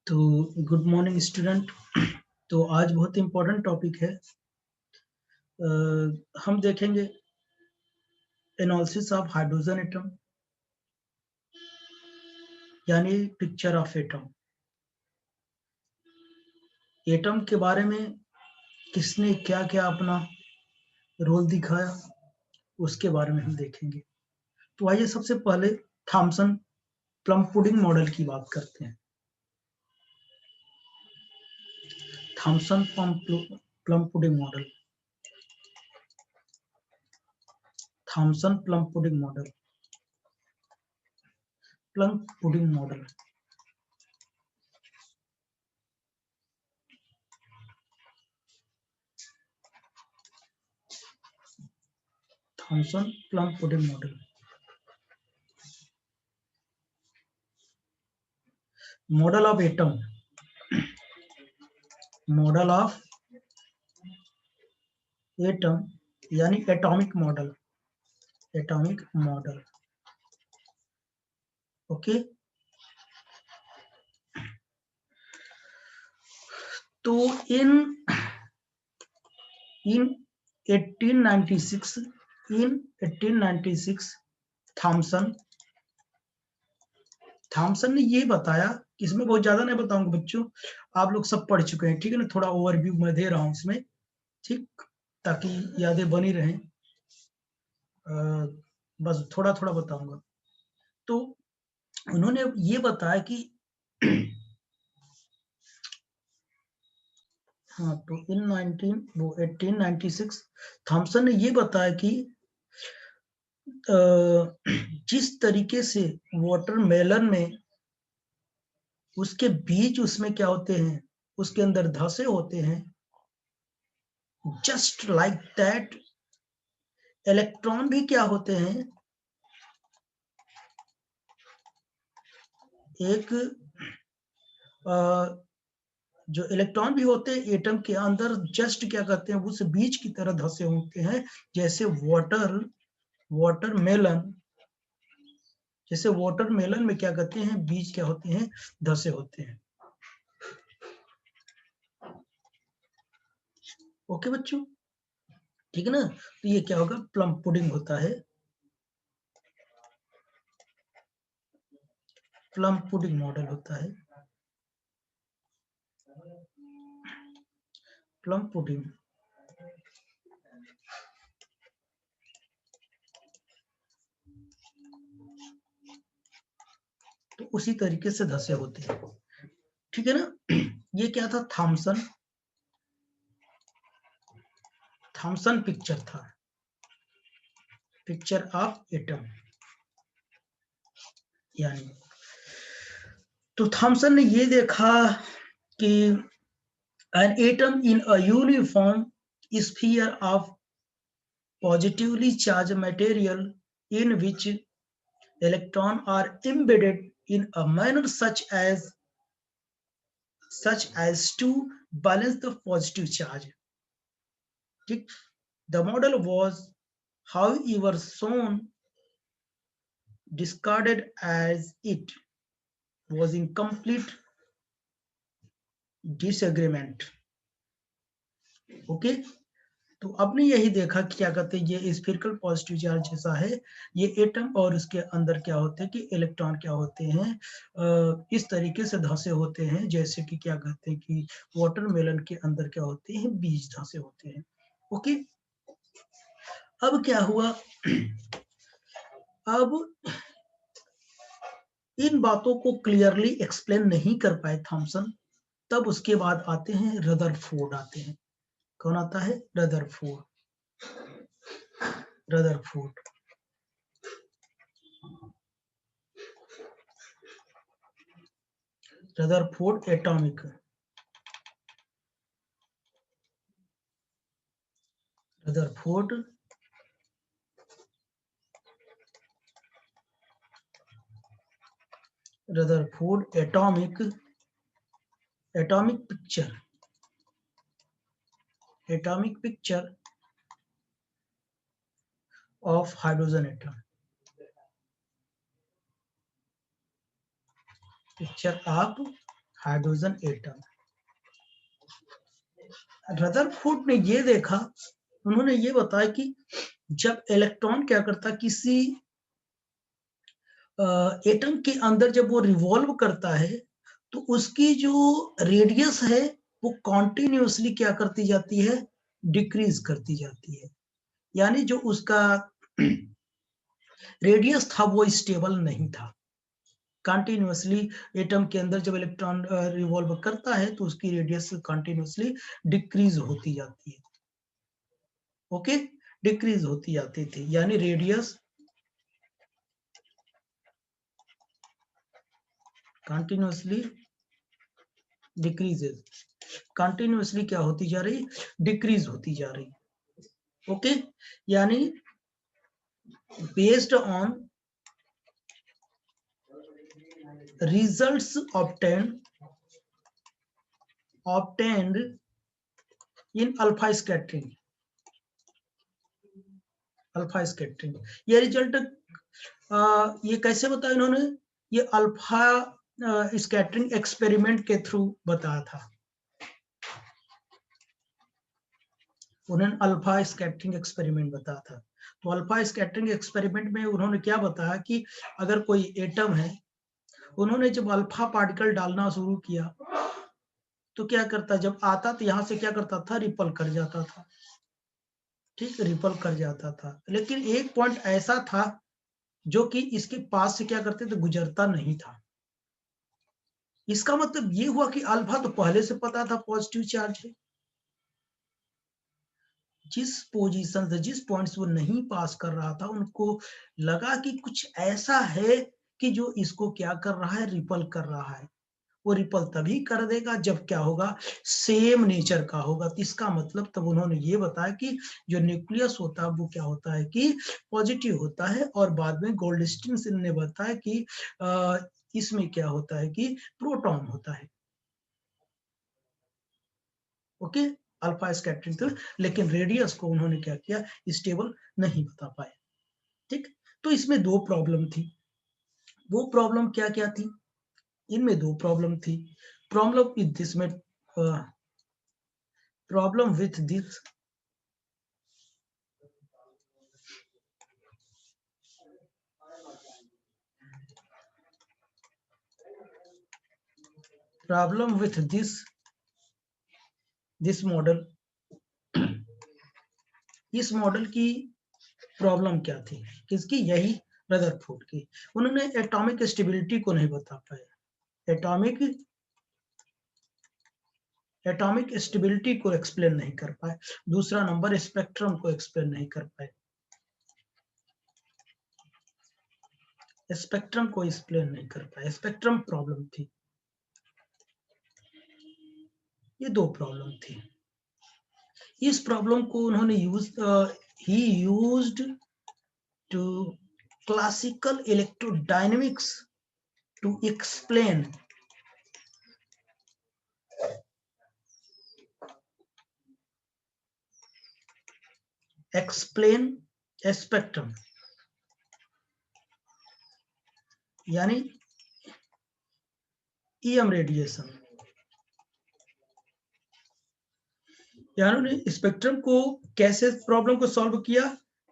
तो good morning student. तो आज बहुत इम्पोर्टेंट टॉपिक है। हम देखेंगे एनालिसिस ऑफ हाइड्रोजन एटम यानी पिक्चर ऑफ एटम। एटम के बारे में किसने क्या क्या अपना रोल दिखाया उसके बारे में हम देखेंगे। तो आइए सबसे पहले थॉमसन प्लम पुडिंग मॉडल की बात करते हैं। Thomson plum pudding model, Thomson plum pudding model, plum pudding model. Thomson plum pudding model, model of atom, model of atom यानी atomic model, atomic model. Okay, तो इन 1896 थॉमसन ने ये बताया, इसमें बहुत ज्यादा नहीं बताऊंगा बच्चों, आप लोग सब पढ़ चुके हैं, ठीक है ना। थोड़ा ओवरव्यू मैं दे रहा हूं इसमें, ठीक, ताकि यादें बनी रहें। बस थोड़ा थोड़ा बताऊंगा। तो उन्होंने ये बताया कि हाँ, तो इन 1896 थॉमसन ने ये बताया कि जिस तरीके से वाटरमेलन में उसके बीज उसमें क्या होते हैं, उसके अंदर धसे होते हैं, जस्ट लाइक दैट इलेक्ट्रॉन भी क्या होते हैं, एक जो इलेक्ट्रॉन भी होते हैं एटम के अंदर, जस्ट क्या कहते हैं, उस बीज की तरह धसे होते हैं, जैसे वाटरमेलन, जैसे वाटरमेलन में क्या कहते हैं, बीज क्या होते हैं, धसे होते हैं। ओके बच्चों, ठीक है ना। तो ये क्या होगा, प्लम पुडिंग होता है, प्लम पुडिंग मॉडल होता है, प्लम पुडिंग। तो उसी तरीके से धसे होते हैं, ठीक है ना। ये क्या था, थॉमसन पिक्चर था, पिक्चर ऑफ एटम यानी। तो थॉमसन ने ये देखा कि an atom in a uniform sphere of positively charged material in which electrons are embedded in a manner such as to balance the positive charge. The model was, however, soon discarded as it was in complete disagreement. Okay, तो आपने यही देखा कि क्या कहते हैं, ये spherical positive charge जैसा है ये एटम, और उसके अंदर क्या होते हैं कि इलेक्ट्रॉन क्या होते हैं, इस तरीके से धंसे होते हैं, जैसे कि क्या कहते हैं कि वाटरमेलन के अंदर क्या होते हैं, बीज धंसे होते हैं। ओके, अब क्या हुआ, अब इन बातों को क्लियरली एक्सप्लेन नहीं कर पाए थॉमसन। तब उसके बाद आते हैं रदरफोर्ड आते हैं। कौन आता है, Rutherford, Rutherford. Rutherford atomic, Rutherford Rutherford atomic picture of hydrogen atom, picture of hydrogen atom. Rutherford ने ये देखा, उन्होंने ये बताया कि जब इलेक्ट्रॉन क्या करता है किसी एटम के अंदर, जब वो रिवॉल्व करता है तो उसकी जो रेडियस है वो कॉन्टिन्यूसली क्या करती जाती है, डिक्रीज करती जाती है। यानी जो उसका रेडियस था वो स्टेबल नहीं था। कंटिन्यूअसली एटम के अंदर जब इलेक्ट्रॉन रिवॉल्व करता है तो उसकी रेडियस कंटिन्यूअसली डिक्रीज होती जाती है। ओके, डिक्रीज होती जाती थी, यानी रेडियस कंटिन्यूअसली डिक्रीजेज, कंटिन्यूअसली क्या होती जा रही, डिक्रीज होती जा रही। ओके, यानी based on results obtained in alpha scattering, alpha scattering, ये रिजल्ट ये कैसे बताया इन्होंने, ये अल्फा स्कैटरिंग एक्सपेरिमेंट के थ्रू बताया था। उन्होंने अल्फा स्कैटरिंग एक्सपेरिमेंट बताया था। तो अल्फा स्कैटरिंग एक्सपेरिमेंट में उन्होंने क्या बताया कि अगर कोई एटम है, उन्होंने जब अल्फा पार्टिकल डालना शुरू किया तो क्या करता, जब आता तो यहां से क्या करता था, रिपल कर जाता था। ठीक, रिपल कर जाता था, लेकिन एक पॉइंट ऐसा था जो कि इसके पास से क्या करते थे, गुजरता नहीं था। इसका मतलब ये हुआ कि अल्फा तो पहले से पता था पॉजिटिव चार्ज है, जिस पोजीशन से, जिस पॉइंट वो नहीं पास कर रहा था, उनको लगा कि कुछ ऐसा है कि जो इसको क्या कर रहा है, रिपल कर रहा है। वो रिपल तभी कर देगा जब क्या होगा, सेम नेचर का होगा। तो इसका मतलब तब उन्होंने ये बताया कि जो न्यूक्लियस होता है वो क्या होता है कि पॉजिटिव होता है, और बाद में गोल्डस्टीन ने बताया कि इसमें क्या होता है कि प्रोटॉन होता है। ओके, अल्फा स्कैटरिंग थ्योरी, लेकिन रेडियस को उन्होंने क्या किया, स्टेबल नहीं बता पाए। ठीक, तो इसमें दो प्रॉब्लम थी। वो प्रॉब्लम क्या क्या थी, इनमें दो प्रॉब्लम थी। प्रॉब्लम विद दिस में problem with this problem with this model, इस मॉडल की प्रॉब्लम क्या थी, किसकी, यही रदरफोर्ड की। उन्होंने एटॉमिक स्टेबिलिटी को नहीं बता पाए, एटॉमिक स्टेबिलिटी को एक्सप्लेन नहीं कर पाए। दूसरा नंबर, स्पेक्ट्रम को एक्सप्लेन नहीं कर पाए, स्पेक्ट्रम को एक्सप्लेन नहीं कर पाए, स्पेक्ट्रम प्रॉब्लम थी। ये दो प्रॉब्लम थी। इस प्रॉब्लम को उन्होंने ही used to classical electrodynamics to explain spectrum, यानी ईएम रेडिएशन। यानी उन्होंने स्पेक्ट्रम को कैसे प्रॉब्लम को सॉल्व किया,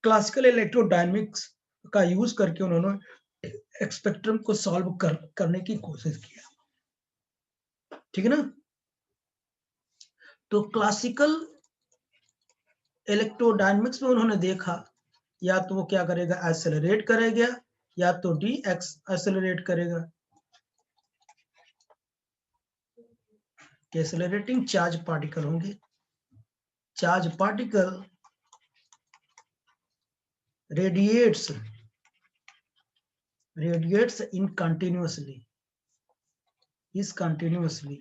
क्लासिकल इलेक्ट्रोडायनेमिक्स का यूज करके उन्होंने स्पेक्ट्रम को सॉल्व करने की कोशिश किया। ठीक है ना। तो क्लासिकल इलेक्ट्रोडायनेमिक्स में उन्होंने देखा, या तो वो क्या करेगा, एक्सेलरेट करेगा, या तो डी एक्सेलरेट करेगा। एक्सेलरेटिंग चार्ज पार्टिकल होंगे, charge particle radiates in continuously, is continuously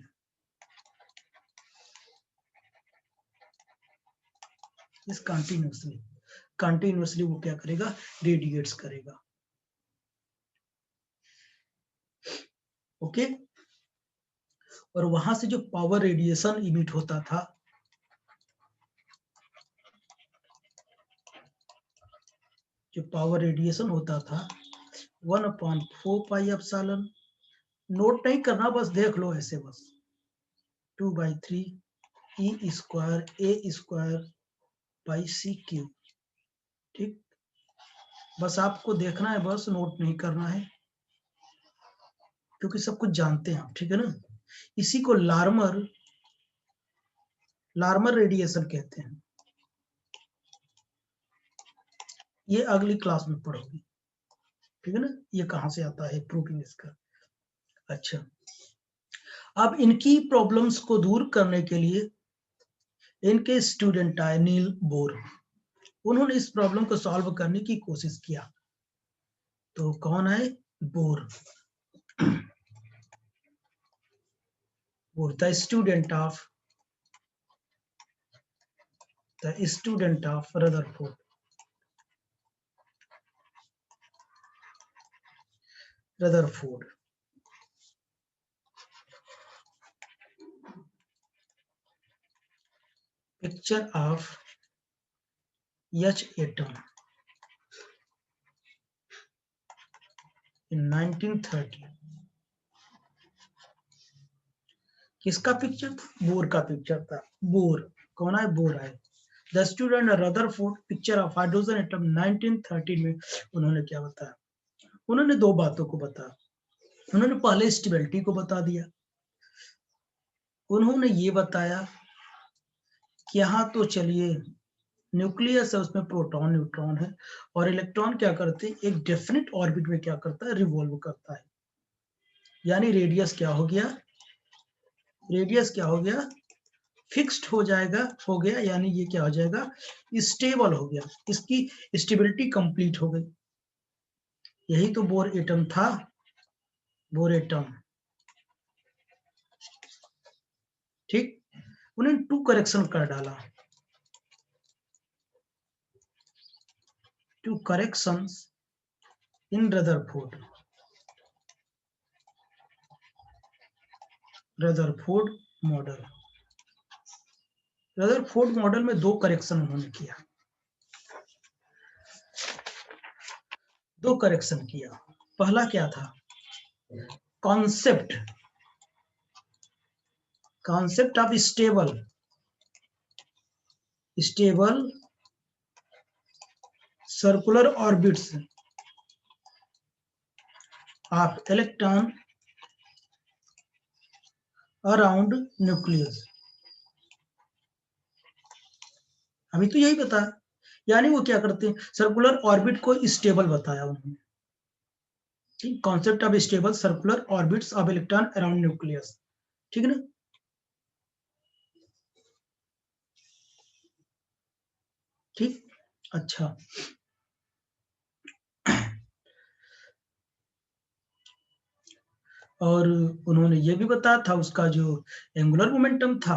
वो क्या करेगा, रेडिएट्स करेगा। ओके, और वहां से जो पावर रेडिएशन इमिट होता था, जो पावर रेडिएशन होता था 1/4 पाई एप्सिलॉन नोट नहीं करना, बस देख लो ऐसे बस। 2/3 E square A square by C cube. ठीक, बस आपको देखना है, बस नोट नहीं करना है, क्योंकि सब कुछ जानते हैं आप, ठीक है ना। इसी को लार्मर रेडिएशन कहते हैं। ये अगली क्लास में पढ़ोगे, ठीक है ना, ये कहां से आता है प्रूफिंग इसका। अच्छा, अब इनकी प्रॉब्लम्स को दूर करने के लिए इनके स्टूडेंट आए नील बोर। उन्होंने इस प्रॉब्लम को सॉल्व करने की कोशिश किया। तो कौन है? Bore. Bore the student of Rutherford. Picture of H atom in 1930। किसका पिक्चर था? बोर का पिक्चर था। बोर कौन है? बोर है। The student Rutherford picture of hydrogen atom 1913 में उन्होंने क्या बताया? उन्होंने दो बातों को बताया। उन्होंने पहले स्टेबिलिटी को बता दिया। उन्होंने ये बताया कि यहाँ तो चलिए न्यूक्लियस है, उसमें प्रोटॉन न्यूट्रॉन है, और इलेक्ट्रॉन क्या करते हैं? एक डेफिनेट ऑर्बिट में क्या करता है? रिवॉल्व करता है। यानी रेडियस क्या हो गया? रेडियस क्या हो गया? फिक्स्ड हो जाएगा, हो गया, यानी ये क्या हो जाएगा? स्टेबल हो गया, इसकी स्टेबिलिटी कंप्लीट हो गई। यही तो बोर एटम था। बोर एटम, ठीक। उन्होंने टू करेक्शन कर डाला। Two corrections in Rutherford model. Rutherford model में दो करेक्शन उन्होंने किया। दो करेक्शन किया। पहला क्या था? Concept of stable circular orbits of electron around nucleus. अभी तो यही बता, यानी वो क्या करते हैं? सर्कुलर ऑर्बिट को स्टेबल बताया उन्होंने। ठीक, concept of stable circular orbits of electron around nucleus, ठीक है ना। ठीक, अच्छा। और उन्होंने ये भी बताया था उसका जो एंगुलर मोमेंटम था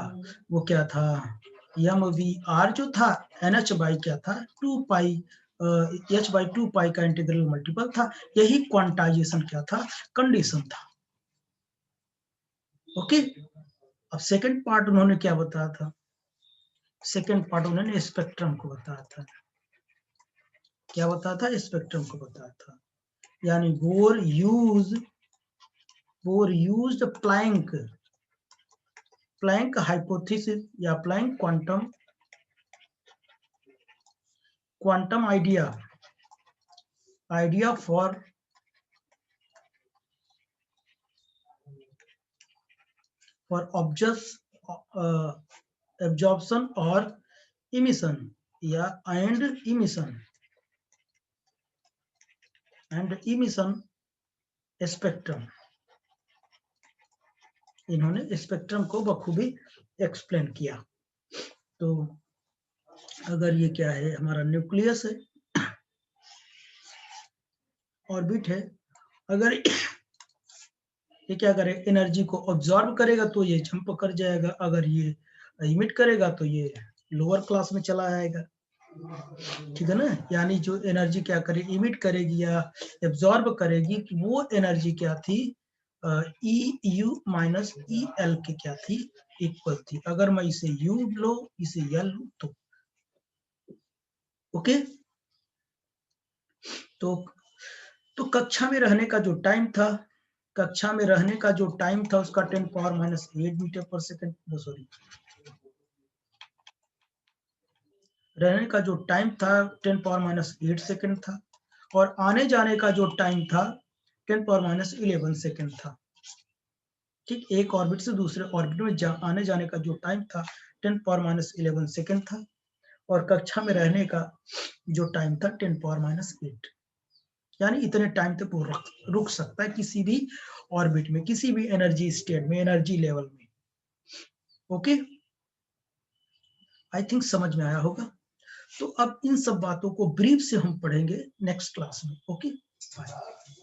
वो क्या था? mvr जो था nh बाई क्या था? 2 पाई h/2 पाई का इंटीग्रल मल्टीपल था। यही क्वांटाइजेशन क्या था? कंडीशन था। ओके, अब सेकंड पार्ट उन्होंने क्या बताया था? सेकंड पार्ट उन्होंने स्पेक्ट्रम को बताया था। क्या बताया था? स्पेक्ट्रम को बताया था। यानी बोर यूज्ड प्लैंक हाइपोथेसिस या Planck quantum idea for absorption और इमिशन या इमिशन स्पेक्ट्रम। इन्होंने स्पेक्ट्रम को बखूबी एक्सप्लेन किया। तो अगर ये क्या है? हमारा न्यूक्लियस है, ऑर्बिट है, अगर ये क्या करे? एनर्जी को ऑब्जॉर्व करेगा तो ये जंप कर जाएगा, अगर ये इमिट करेगा तो ये लोअर क्लास में चला जाएगा, ठीक है ना। यानी जो एनर्जी क्या करे? इमिट करेगी या एब्जॉर्ब करेगी, वो एनर्जी क्या थी? E U minus E L के क्या थी? इक्वल थी। अगर मैं इसे यू लो, इसे एल लो तो ओके। तो कक्षा में रहने का जो टाइम था कक्षा में रहने का जो टाइम था उसका 10⁻⁸ मीटर पर सेकंड, सॉरी, रहने का जो टाइम था 10⁻⁸ सेकंड था, और आने जाने का जो टाइम था 10⁻11 सेकंड था। ठीक, एक ऑर्बिट से दूसरे ऑर्बिट में आने जाने का जो टाइम था 10⁻11 सेकंड था, और कक्षा में रहने का जो टाइम था 10⁻8। यानी इतने टाइम तक वो रुक सकता है किसी भी ऑर्बिट में, किसी भी एनर्जी स्टेट में, एनर्जी लेवल में। ओके, आई थिंक समझ में आया होगा। तो अब इन सब बातों को ब्रीफ से हम पढ़ेंगे नेक्स्ट क्लास में। Okay, bye.